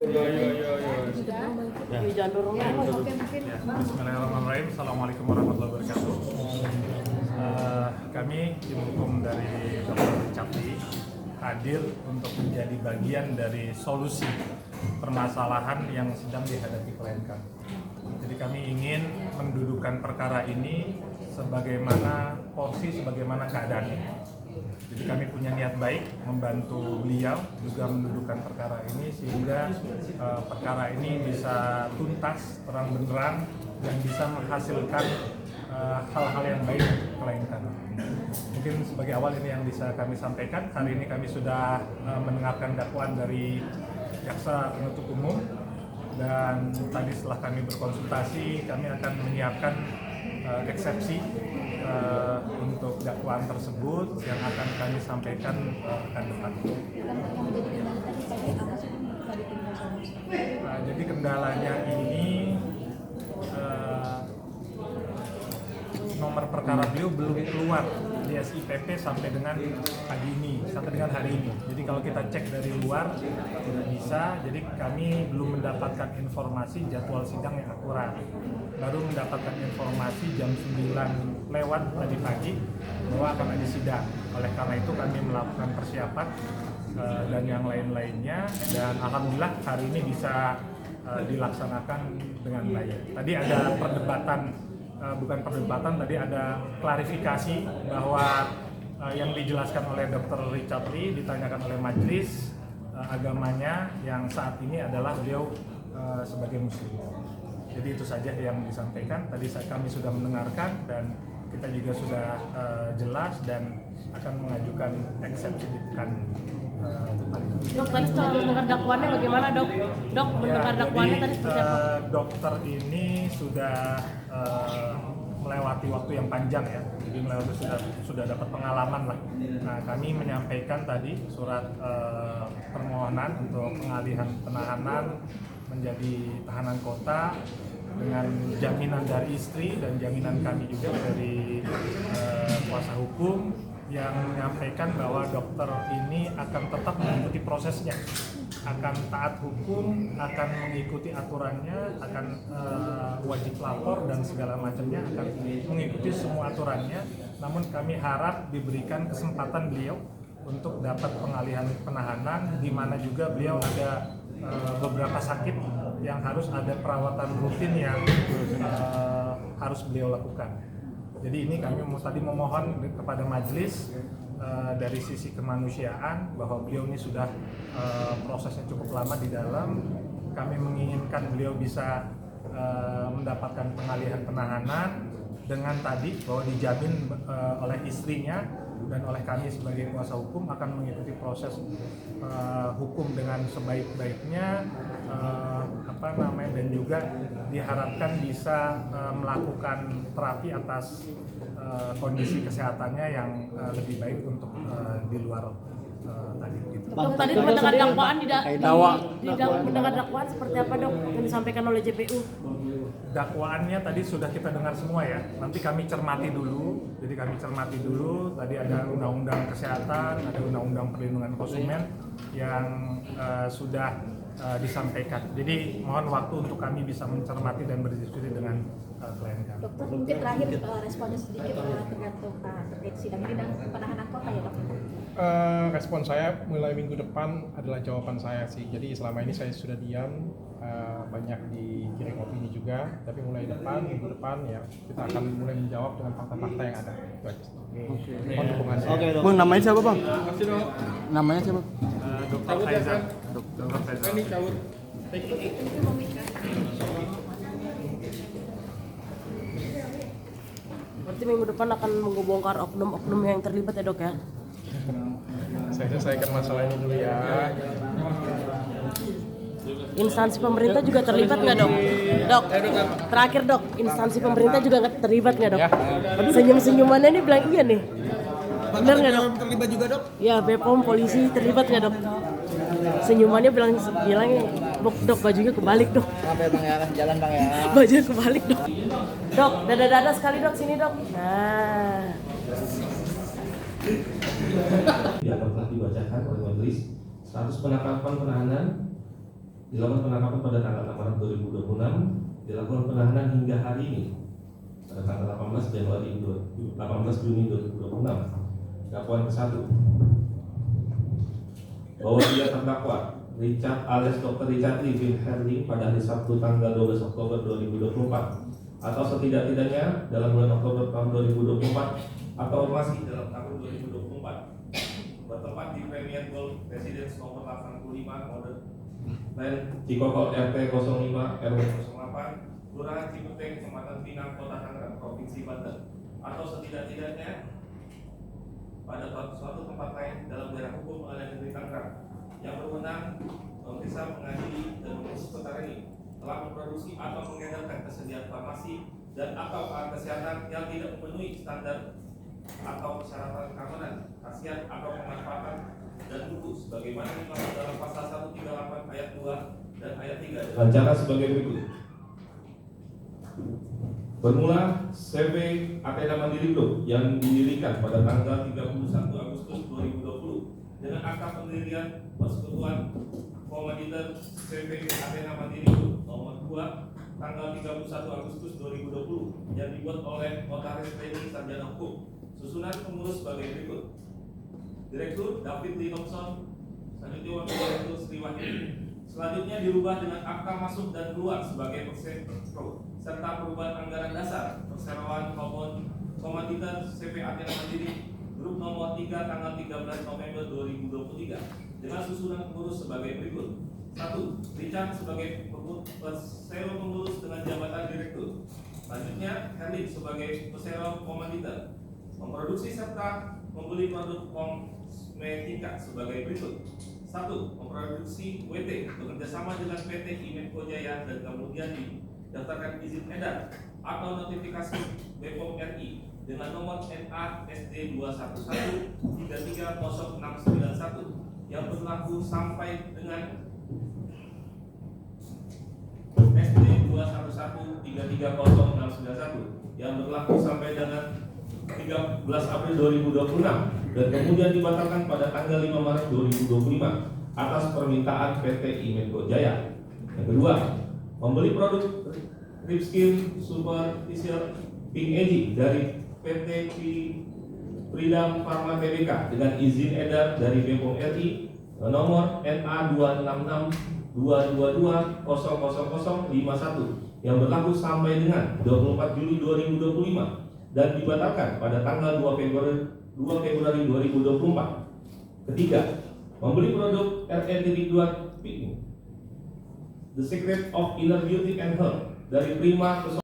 Bismillahirrahmanirrahim. Assalamualaikum warahmatullahi wabarakatuh. Kami tim hukum dari Dr. Richard Lee hadir untuk menjadi bagian dari solusi permasalahan yang sedang dihadapi klien kami. Jadi kami ingin mendudukan perkara ini sebagaimana porsi, sebagaimana keadaannya. Jadi kami punya niat baik membantu beliau juga mendudukan perkara ini sehingga perkara ini bisa tuntas, terang benderang dan bisa menghasilkan hal-hal yang baik untuk klien kami. Mungkin sebagai awal ini yang bisa kami sampaikan. Hari ini kami sudah mendengarkan dakwaan dari jaksa penuntut umum dan tadi setelah kami berkonsultasi kami akan menyiapkan eksepsi untuk dakwaan tersebut yang akan kami sampaikan pekan depan. Jadi kendalanya ini nomor perkara beliau belum keluar di SIPP sampai dengan pagi ini, sampai dengan hari ini. Jadi kalau kita cek dari luar tidak bisa, jadi kami belum mendapatkan informasi jadwal sidang yang akurat. Baru mendapatkan informasi jam 9 lewat tadi pagi bahwa akan ada sidang. Oleh karena itu kami melakukan persiapan dan yang lain-lainnya, dan alhamdulillah hari ini bisa dilaksanakan dengan baik. Tadi ada perdebatan, bukan perdebatan, tadi ada klarifikasi bahwa yang dijelaskan oleh Dr. Richard Lee ditanyakan oleh majelis agamanya yang saat ini adalah beliau sebagai muslim. Jadi itu saja yang disampaikan. Tadi kami sudah mendengarkan dan kita juga sudah jelas dan akan mengajukan eksepsi di pekan depan. Dok, tadi setelah mendengar dakwaannya bagaimana dok? Dok, mendengar dakwaannya tadi seperti apa? Dokter ini sudah melewati waktu yang panjang ya, jadi sudah dapat pengalaman lah. Nah, kami menyampaikan tadi surat permohonan untuk pengalihan penahanan menjadi tahanan kota dengan jaminan dari istri dan jaminan kami juga dari kuasa hukum yang menyampaikan bahwa dokter ini akan tetap mengikuti prosesnya, akan taat hukum, akan mengikuti aturannya, akan wajib lapor dan segala macamnya, akan mengikuti semua aturannya. Namun kami harap diberikan kesempatan beliau untuk dapat pengalihan penahanan, di mana juga beliau ada beberapa sakit yang harus ada perawatan rutin yang harus beliau lakukan. Jadi ini kami tadi memohon kepada majelis dari sisi kemanusiaan bahwa beliau ini sudah prosesnya cukup lama di dalam. Kami menginginkan beliau bisa mendapatkan pengalihan penahanan dengan tadi bahwa dijamin oleh istrinya dan oleh kami sebagai kuasa hukum akan mengikuti proses hukum dengan sebaik-baiknya, dan juga diharapkan bisa melakukan terapi atas kondisi kesehatannya yang lebih baik untuk di luar tadi. Gitu. Dok, tadi mendengar dakwaan mendengar dakwaan seperti apa dok yang disampaikan oleh JPU? Dakwaannya tadi sudah kita dengar semua ya. Nanti kami cermati dulu. Jadi kami cermati dulu. Tadi ada undang-undang kesehatan, ada undang-undang perlindungan konsumen yang sudah disampaikan. Jadi mohon waktu untuk kami bisa mencermati dan berdiskusi dengan klien kami. Dokter, mungkin terakhir responnya sedikit terkait sidang ini dan penahanan kota ya dok? Respon saya mulai minggu depan adalah jawaban saya sih. Jadi selama ini saya sudah diam, banyak dikirim opini juga. Tapi mulai minggu depan ya kita akan mulai menjawab dengan fakta-fakta yang ada. Mohon dukungannya. Oke, Bang, namanya siapa Bang? Namanya siapa? Dr. Faizal. Dr. Faizal. Berarti minggu depan akan mengbongkar oknum-oknum yang terlibat ya dok ya? Saya selesaikan masalah ini dulu ya. Instansi pemerintah juga terlibat nggak dok? Dok, terakhir dok, instansi pemerintah juga nggak terlibat nggak dok? Senyum-senyumannya ini bilang iya nih. Benar nggak dok? Terlibat juga dok? Ya, BPOM, polisi terlibat nggak dok? Senyumannya bilangnya, dok bajunya kebalik dok. Sampai bang ya, jalan bang ya. Bajunya kebalik dok. Dok, dada-dada sekali dok, sini dok. Nah. Tidak telah dibacakan oleh majelis status penangkapan penahanan dilakukan penangkapan pada tanggal 6 Maret 2026, dilakukan penahanan hingga hari ini pada tanggal 18 Juni 2026. Dakwaan ke-1 bahwa dia terdakwa Richard alias Dr. Richard Lee bin Herling pada hari Sabtu tanggal 12 Oktober 2024 atau setidak-tidaknya dalam bulan Oktober tahun 2024 atau masih dalam tahun 2024 bertempat di Premier Golf Residence nomor 85 Modern Land Cikokol RT 05 RW 08 Kelurahan Cipete Kecamatan Pinang Kota Tangerang Provinsi Banten atau setidak-tidaknya pada suatu tempat lain dalam daerah hukum Pengadilan Negeri Tangerang yang berwenang memeriksa, mengadili, dan mengurus perkara ini telah memproduksi atau mengedarkan kesediaan farmasi dan atau alat kesehatan yang tidak memenuhi standar atau persyaratan keamanan, khasiat atau pemanfaatan dan mutu sebagaimana dimaksud dalam pasal 138 ayat 2 dan ayat 3 dengan cara sebagai berikut. Bermula CV Athena Mandiri Group yang didirikan pada tanggal 31 Agustus 2020 dengan akta pendirian Persekutuan Komoditor CV Athena Mandiri Group nomor 2 tanggal 31 Agustus 2020 yang dibuat oleh Notaris Training Sarjana Hukum. Susunan pengurus sebagai berikut. Direktur David Lee Thompson, selanjutnya Wakil Direktur Sri Wahyudi. Selanjutnya dirubah dengan akta masuk dan keluar sebagai persero serta perubahan anggaran dasar perseroan maupun komoditor CV Athena Mandiri Grup nomor 3 tanggal 13 November 2023 dengan susunan pengurus sebagai berikut. 1. Richard sebagai persero pengurus dengan jabatan direktur. Selanjutnya Herling sebagai persero komoditor memproduksi serta membeli produk kosmetika sebagai berikut. 1. Memproduksi WT bekerjasama dengan PT Imenco Jaya dan kemudian didaftarkan izin edar atau notifikasi BPOM RI dengan nomor NA SD 211-3300691 yang berlaku sampai dengan SD 211-3300691 yang berlaku sampai dengan 13 April 2026 dan kemudian dibatalkan pada tanggal 5 Maret 2025 atas permintaan PT Imenco Jaya. Yang kedua, membeli produk Ripskin Superficial Pink Edgy dari PT Pridam Pharma Tbk dengan izin edar dari BPOM RI nomor NA 266-222-00051 yang berlaku sampai dengan 24 Juli 2025 dan dibatalkan pada tanggal 2 Februari 2024. Ketiga, membeli produk RE.2 The Secret of Inner Beauty and Health dari Prima